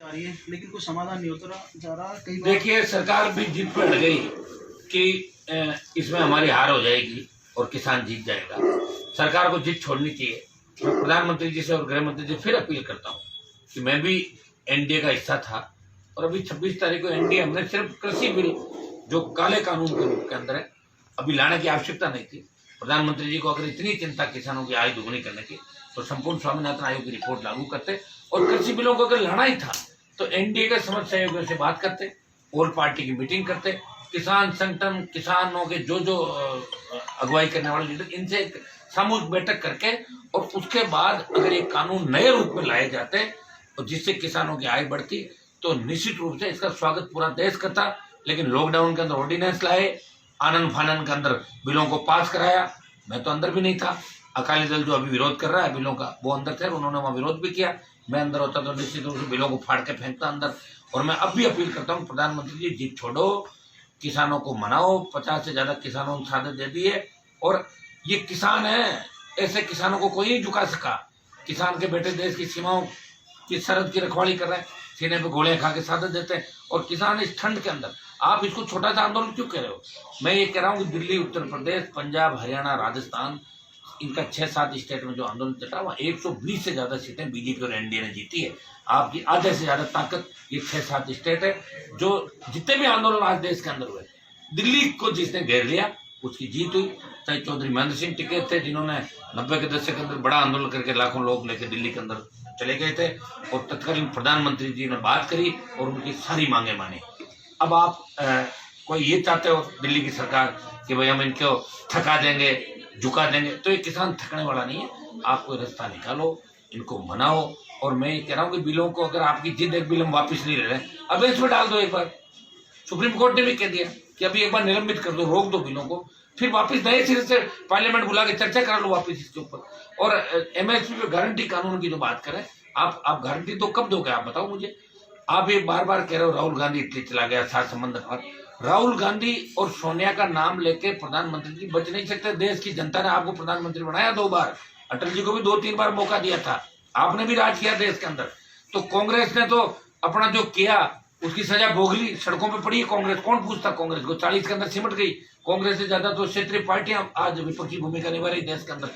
आ रही है लेकिन कोई समाधान नहीं होता जा रहा। कई बार देखिए, सरकार भी जिद पर अड़ गई कि इसमें हमारी हार हो जाएगी और किसान जीत जाएगा। सरकार को जिद छोड़नी चाहिए। मैं प्रधानमंत्री जी से और गृह मंत्री जी से फिर अपील करता हूँ कि मैं भी एनडीए का हिस्सा था और अभी 26 तारीख को एनडीए हमने सिर्फ कृषि बिल जो काले कानून के रूप के अंदर है अभी लाने की आवश्यकता नहीं थी। प्रधानमंत्री जी को अगर इतनी चिंता किसानों की आय दुगनी करने की तो संपूर्ण स्वामीनाथन आयोग की रिपोर्ट लागू करते और कृषि बिलों को अगर लाना ही था तो एनडीए के समझ सहयोगियों से बात करते, ऑल पार्टी की मीटिंग करते, किसान संगठन, किसानों के जो अगुवाई करने वाले लीडर, इनसे एक सामूहिक बैठक करके और उसके बाद अगर ये कानून नए रूप में लाए जाते और जिससे किसानों की आय बढ़ती तो निश्चित रूप से इसका स्वागत पूरा देश करता। लेकिन लॉकडाउन के अंदर ऑर्डिनेंस लाए, आनंद फानन के अंदर बिलों को पास कराया। मैं तो अंदर भी नहीं था, अकाली दल जो अभी विरोध कर रहा है बिलों का वो अंदर थे, उन्होंने वहाँ विरोध भी किया। मैं अंदर होता तो निश्चित रूप से बिलों को फाड़ के फेंकता अंदर। और मैं अब भी अपील करता हूँ प्रधानमंत्री जी, जिद छोड़ो, किसानों को मनाओ। 50 से ज्यादा किसानों ने शहादत दे दी है और ये किसान है, ऐसे किसानों को कोई नहीं झुका सका। किसान के बेटे देश की सीमाओं की सरहद की रखवाली कर रहे हैं, सीने पे गोलियां खा के शहादत देते हैं और किसान इस ठंड के अंदर, आप इसको छोटा सा आंदोलन क्यों कह रहे हो? मैं ये कह रहा हूँ कि दिल्ली, उत्तर प्रदेश, पंजाब, हरियाणा, राजस्थान, इनका 6-7 स्टेट में जो आंदोलन चला वहाँ 120 से ज्यादा सीटें बीजेपी और एनडीए ने जीती है। आपकी आधे से ज्यादा ताकत ये 6-7 स्टेट है। जो जितने भी आंदोलन आज देश के अंदर हुए, दिल्ली को जिसने घेर लिया उसकी जीत हुई। चाहे चौधरी महेंद्र सिंह टिकैत थे जिन्होंने 90 के दशक के अंदर बड़ा आंदोलन करके लाखों लोग लेकर दिल्ली के अंदर चले गए थे और तत्कालीन प्रधानमंत्री जी ने बात करी और उनकी सारी मांगे मानी। अब आप कोई ये चाहते हो दिल्ली की सरकार कि भाई हम इनको थका देंगे, झुका देंगे, तो ये किसान थकने वाला नहीं है। आप कोई रास्ता निकालो, इनको मनाओ। और मैं ये कह रहा हूँ कि बिलों को अगर आपकी जिद एक बिल हम वापस नहीं ले रहे हैं, अब इसमें डाल दो एक बार। सुप्रीम कोर्ट ने भी कह दिया कि अभी एक बार निलंबित कर दो, रोक दो बिलों को, फिर वापस नए सिरे से पार्लियामेंट बुला के चर्चा करा लो वापस इसके ऊपर। और एमएसपी पे गारंटी कानून की जो बात करें, आप गारंटी तो कब दोगे आप बताओ मुझे? आप ये बार बार कह रहे हो राहुल गांधी इटली चला गया, सात संबंध पर। राहुल गांधी और सोनिया का नाम लेके प्रधानमंत्री जी बच नहीं सकते। देश की जनता ने आपको प्रधानमंत्री बनाया 2 बार, अटल जी को भी 2-3 बार मौका दिया था, आपने भी राज किया देश के अंदर। तो कांग्रेस ने तो अपना जो किया उसकी सजा भोग ली, सड़कों पे पड़ी है कांग्रेस। कौन पूछता कांग्रेस को? 40 के अंदर सिमट गई। कांग्रेस से ज्यादा तो क्षेत्रीय पार्टियां आज विपक्षी भूमिका निभा रही देश के अंदर।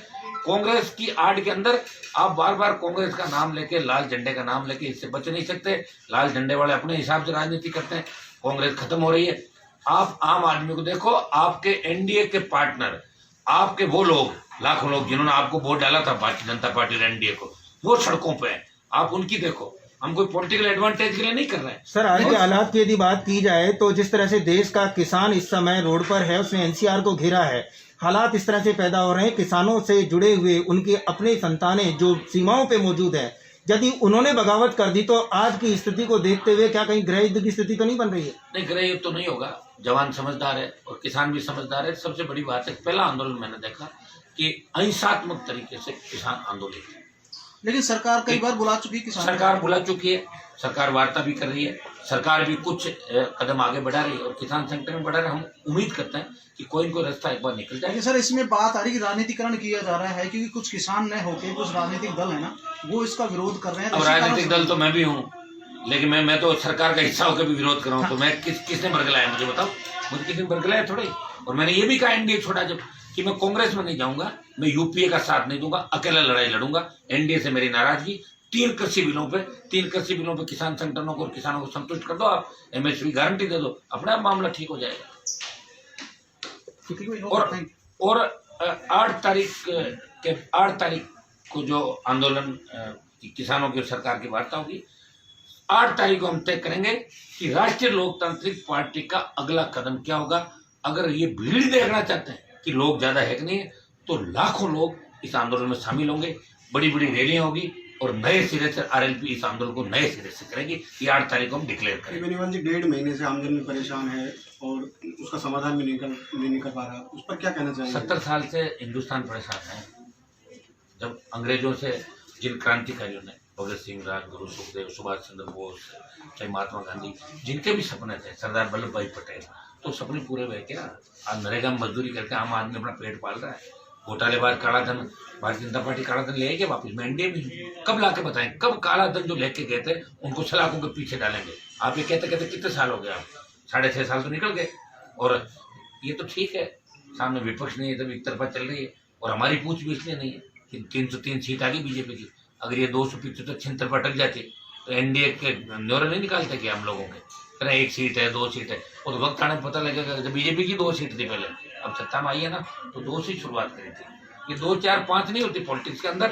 कांग्रेस की आड़ के अंदर आप बार बार कांग्रेस का नाम लेके, लाल झंडे का नाम लेके इससे बच नहीं सकते। लाल झंडे वाले अपने हिसाब से राजनीति करते हैं, कांग्रेस खत्म हो रही है। आप आम आदमी को देखो, आपके एनडीए के पार्टनर, आपके वो लोग, लाखों लोग जिन्होंने आपको वोट डाला था भारतीय जनता पार्टी और एनडीए को, वो सड़कों पे हैं। आप उनकी देखो, हम कोई पॉलिटिकल एडवांटेज के लिए नहीं कर रहे हैं। सर, आज के हालात की यदि बात की जाए तो जिस तरह से देश का किसान इस समय रोड पर है, उसने एनसीआर को घेरा है, हालात इस तरह से पैदा हो रहे हैं, किसानों से जुड़े हुए उनके अपने संतानें जो सीमाओं पे मौजूद है, यदि उन्होंने बगावत कर दी तो आज की स्थिति को देखते हुए क्या कहीं गृह युद्ध की स्थिति तो नहीं बन रही है? नहीं, गृह युद्ध तो नहीं होगा। जवान समझदार है और किसान भी समझदार है। सबसे बड़ी बात है, पहला आंदोलन मैंने देखा कि अहिंसात्मक तरीके से किसान आंदोलित है। लेकिन सरकार कई बार बुला चुकी है, किसान सरकार बुला चुकी है, सरकार वार्ता भी कर रही है, सरकार भी कुछ कदम आगे बढ़ा रही है और किसान संगठन बढ़ा रहे हैं। हम उम्मीद करते हैं कि कोई न कोई रास्ता एक बार निकल जाए। सर, इसमें बात आ रही है कि राजनीतिकरण किया जा रहा है क्योंकि कुछ किसान न होकर कुछ राजनीतिक दल है ना, वो इसका विरोध कर रहे हैं। अब राजनीतिक दल तो मैं भी हूँ, लेकिन मैं तो सरकार का हिस्सा होकर भी विरोध कर रहा हूँ। तो मैं किसने बरगलाया मुझे बताओ? मुझे किसी ने बरगलाया थोड़ी। और मैंने ये भी कहा एनडीए छोड़ा जब कि मैं कांग्रेस में नहीं जाऊंगा, मैं यूपीए का साथ नहीं दूंगा, अकेला लड़ाई लड़ूंगा। एनडीए से मेरी नाराजगी। 3 कृषि बिलों पे किसान संगठनों को और किसानों को संतुष्ट कर दो, आप एमएसपी गारंटी दे दो, अपना मामला ठीक हो जाएगा। और 8 तारीख को जो आंदोलन किसानों की सरकार की वार्ता होगी, 8 तारीख को हम तय करेंगे कि राष्ट्रीय लोकतांत्रिक पार्टी का अगला कदम क्या होगा। अगर ये भीड़ देखना चाहते हैं कि लोग ज्यादा है कि नहीं है, तो लाखों लोग इस आंदोलन में शामिल होंगे, बड़ी बड़ी रैलियां होगी और नए सिरे से आरएलपी इस आंदोलन को नए सिरे से करेगी। ये 8 तारीख को हम डिक्लेयर करेंगे। जी 1.5 महीने से आमजन में परेशान है और उसका समाधान भी नहीं निकल पा रहा, उस पर क्या कहना चाहिए? 70 साल से हिंदुस्तान परेशान है। जब अंग्रेजों से जिन क्रांतिकारियों ने, भगत सिंह, राजगुरु, सुखदेव, सुभाष चंद्र बोस, चाहे महात्मा गांधी, जिनके भी सपने थे, सरदार वल्लभ भाई पटेल, तो सपने पूरे हुए क्या? आज नरेगा में मजदूरी करके आम आदमी अपना पेट पाल रहा है। घोटालेबाज काला धन, भारतीय जनता पार्टी काला धन ले आएगी वापस? मैं एनडीए में हूं। कब लाके बताएं, कब काला धन जो लेके गए थे उनको सलाखों के पीछे डालेंगे? आप ये कहते कहते कितने साल हो गए? आप 6.5 साल तो निकल गए। और ये तो ठीक है, सामने विपक्ष नहीं है, तब एक तरफा चल रही है। और हमारी पूछ भी इसलिए नहीं है कि 303 सीट आ गई बीजेपी की। अगर ये 275 छिहत्तर पर अटक जाती तो एनडीए के न्योरे नहीं निकालते कि हम लोगों के करें 1 सीट है 2 सीट है। और वक्त आने में पता लगेगा जब बीजेपी की 2 सीट थी पहले, अब सत्ता में आई है ना तो 2 से शुरुआत करी थी। ये 2 4 5 नहीं होती पॉलिटिक्स के अंदर।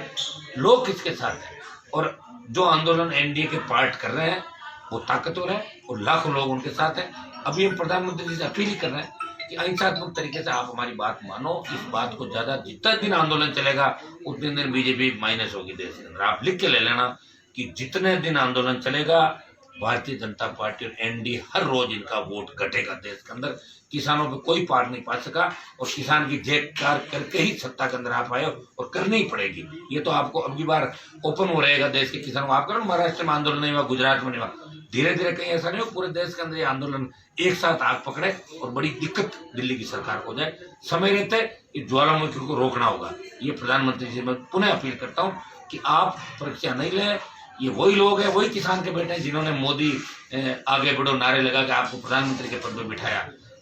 लोग किसके साथ हैं और जो आंदोलन एनडीए के पार्ट कर रहे हैं वो ताकतवर है और लाखों लोग उनके साथ हैं। अभी हम प्रधानमंत्री जी से अपील ही कर रहे हैं कि अहिंसात्मक तरीके से आप हमारी बात मानो। इस बात को ज्यादा जितना दिन आंदोलन चलेगा उतने दिन बीजेपी माइनस होगी देश के अंदर। आप लिख के ले लेना कि जितने दिन आंदोलन चलेगा भारतीय जनता पार्टी और एनडीए हर रोज इनका वोट घटेगा देश के अंदर। किसानों पे कोई पार नहीं पा सका और किसान की जयकार करके ही सत्ता के अंदर आप आए और करनी ही पड़ेगी। ये तो आपको अगली बार ओपन हो रहेगा देश के किसानों को। आप करो महाराष्ट्र में आंदोलन नहीं हुआ, गुजरात में नहीं हुआ, धीरे धीरे कहीं ऐसा नहीं हो पूरे देश के अंदर ये आंदोलन एक साथ आग पकड़े और बड़ी दिक्कत दिल्ली की सरकार को हो जाए। समय रहते इस ज्वालामुखी को रोकना होगा। ये प्रधानमंत्री जी मैं पुनः अपील करता हूँ कि आप परीक्षा नहीं लें। ये वही लोग हैं, वही किसान के बेटे हैं जिन्होंने मोदी आगे बढ़ो नारे लगा के आपको प्रधानमंत्री के पद पर बिठाया,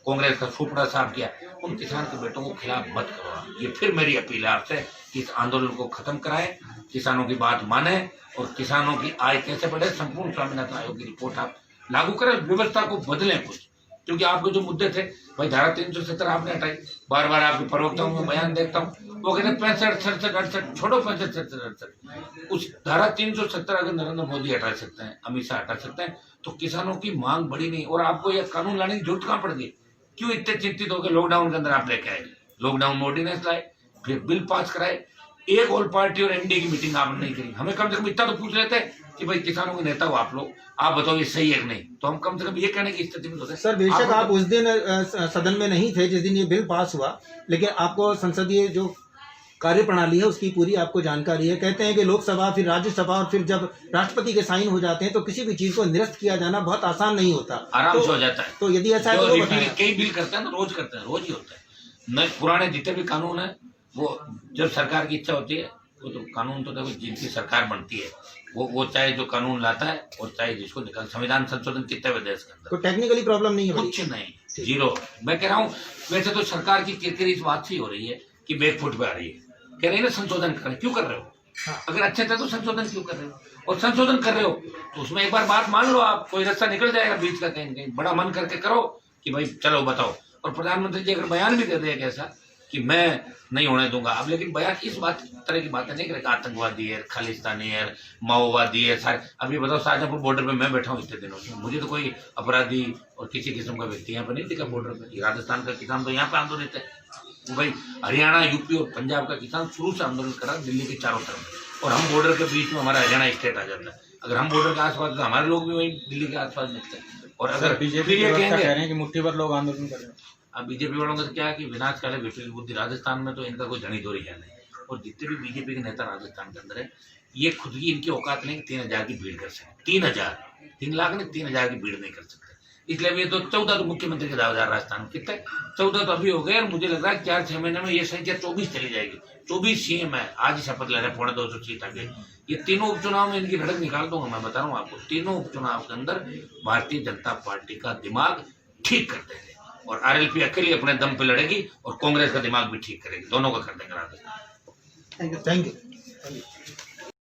कांग्रेस का सुपड़ा साफ किया। उन किसान के बेटों को खिलाफ मत करो। ये फिर मेरी अपील है आपसे कि इस आंदोलन को खत्म कराएं, किसानों की बात माने और किसानों की आय कैसे बढ़े। संपूर्ण स्वामीनाथन आयोग की रिपोर्ट आप लागू करें, व्यवस्था को बदलें कुछ। क्योंकि आपके जो मुद्दे थे भाई धारा 370 आपने हटाई। बार बार आपके प्रवक्ताओं में बयान देखता हूँ वो कहते 65 67 68 छोड़ो 65 67 68 उस धारा 370 अगर नरेंद्र मोदी हटा सकते हैं, अमित शाह हटा सकते हैं तो किसानों की मांग बढ़ी नहीं। और आपको यह कानून लाने की जरूरत कहाँ पड़ गई? क्यों इतने चिंतित होकर लॉकडाउन के अंदर आप लेके आए? लॉकडाउन मोदी ने लाए, फिर बिल पास कराए। एक ऑल पार्टी और एनडीए की मीटिंग आपने नहीं करी। हमें कम से कम इतना तो पूछ लेते कि भाई किसानों के नेता हो आप लोग, आप बताओ ये सही है कि नहीं, तो हम कम से कम ये कहने की स्थिति में होते। सर बेशक आप उस दिन सदन में नहीं थे जिस दिन ये बिल पास हुआ, लेकिन आपको संसदीय जो कार्य प्रणाली है उसकी पूरी आपको जानकारी है। कहते हैं कि लोकसभा फिर राज्यसभा और फिर जब राष्ट्रपति के साइन हो जाते हैं तो किसी भी चीज को निरस्त किया जाना बहुत आसान नहीं होता, आराम से हो जाता है। तो यदि ऐसा है तो कई बिल करते हैं ना, रोज करते हैं, रोज ही होता है। न पुराने जितने भी कानून है वो जब सरकार की इच्छा होती है वो तो कानून तो देखो जिनकी सरकार बनती है वो चाहे जो कानून लाता है और चाहे जिसको निकाल। संविधान संशोधन कितने हुए देश के अंदर? तो टेक्निकली प्रॉब्लम नहीं है, कुछ नहीं, जीरो। मैं कह रहा हूँ वैसे तो सरकार की किरकिरी इस बात से ही हो रही है कि बैकफुट पे आ रही है। कह रही है ना संशोधन कर रहे, क्यों कर रहे हो? हाँ। अगर अच्छे थे तो संशोधन क्यों कर रहे हो? और संशोधन कर रहे हो तो उसमें एक बार बात मान लो, आप कोई रास्ता निकल जाएगा बीच का कहीं कहीं। बड़ा मन करके करो कि भाई चलो बताओ। और प्रधानमंत्री जी अगर बयान भी दे दे ऐसा कि मैं नहीं होने दूंगा अब, लेकिन बयान इस बात तरह की बातें नहीं करेगा। आतंकवादी है, खालिस्तानी है, माओवादी है, सारे। अभी बताओ शाहजहांपुर बॉर्डर पे मैं बैठा हूँ इतने दिनों से, मुझे तो कोई अपराधी और किसी किस्म का व्यक्ति यहाँ पे नहीं दिखा बॉर्डर पे। राजस्थान का किसान तो यहाँ पे आंदोलित है भाई। हरियाणा, यूपी और पंजाब का किसान शुरू से आंदोलन कर रहा है दिल्ली के चारों तरफ, और हम बॉर्डर के बीच में हमारा हरियाणा स्टेट आ जाता है। अगर हम बॉर्डर के आसपास तो हमारे लोग भी वही दिल्ली के आसपास निकलते हैं। और अगर बीजेपी ये कह रहे हैं कि मुट्ठी भर लोग आंदोलन कर रहे हैं। अब बीजेपी वालों का तो क्या है कि विनाशकाले विपरीत बुद्धि। राजस्थान में तो इनका कोई धनी धोरी है नहीं। और जितने भी बीजेपी के नेता राजस्थान के अंदर है, ये खुद की इनकी औकात नहीं कि 3000 की भीड़ कर सकते। 3 लाख नहीं 3000 की भीड़ नहीं कर सकते। इसलिए ये तो 14 तो मुख्यमंत्री के दावेदार राजस्थान में कितने 14 तो अभी हो गए। और मुझे लग रहा है 4-6 महीने में ये संख्या 24 चली जाएगी। 24 सीएम है, आज ही शपथ ले रहे हैं, 250 सीट आ गई। ये तीनों उपचुनाव में इनकी लड़क निकाल दूंगा। मैं बता रहा हूँ आपको, तीनों उपचुनाव के अंदर भारतीय जनता पार्टी का दिमाग ठीक कर देंगे और आरएलपी अकेले अपने दम पे लड़ेगी और कांग्रेस का दिमाग भी ठीक करेगी। दोनों का कर देंगे राजस्थान। Thank you.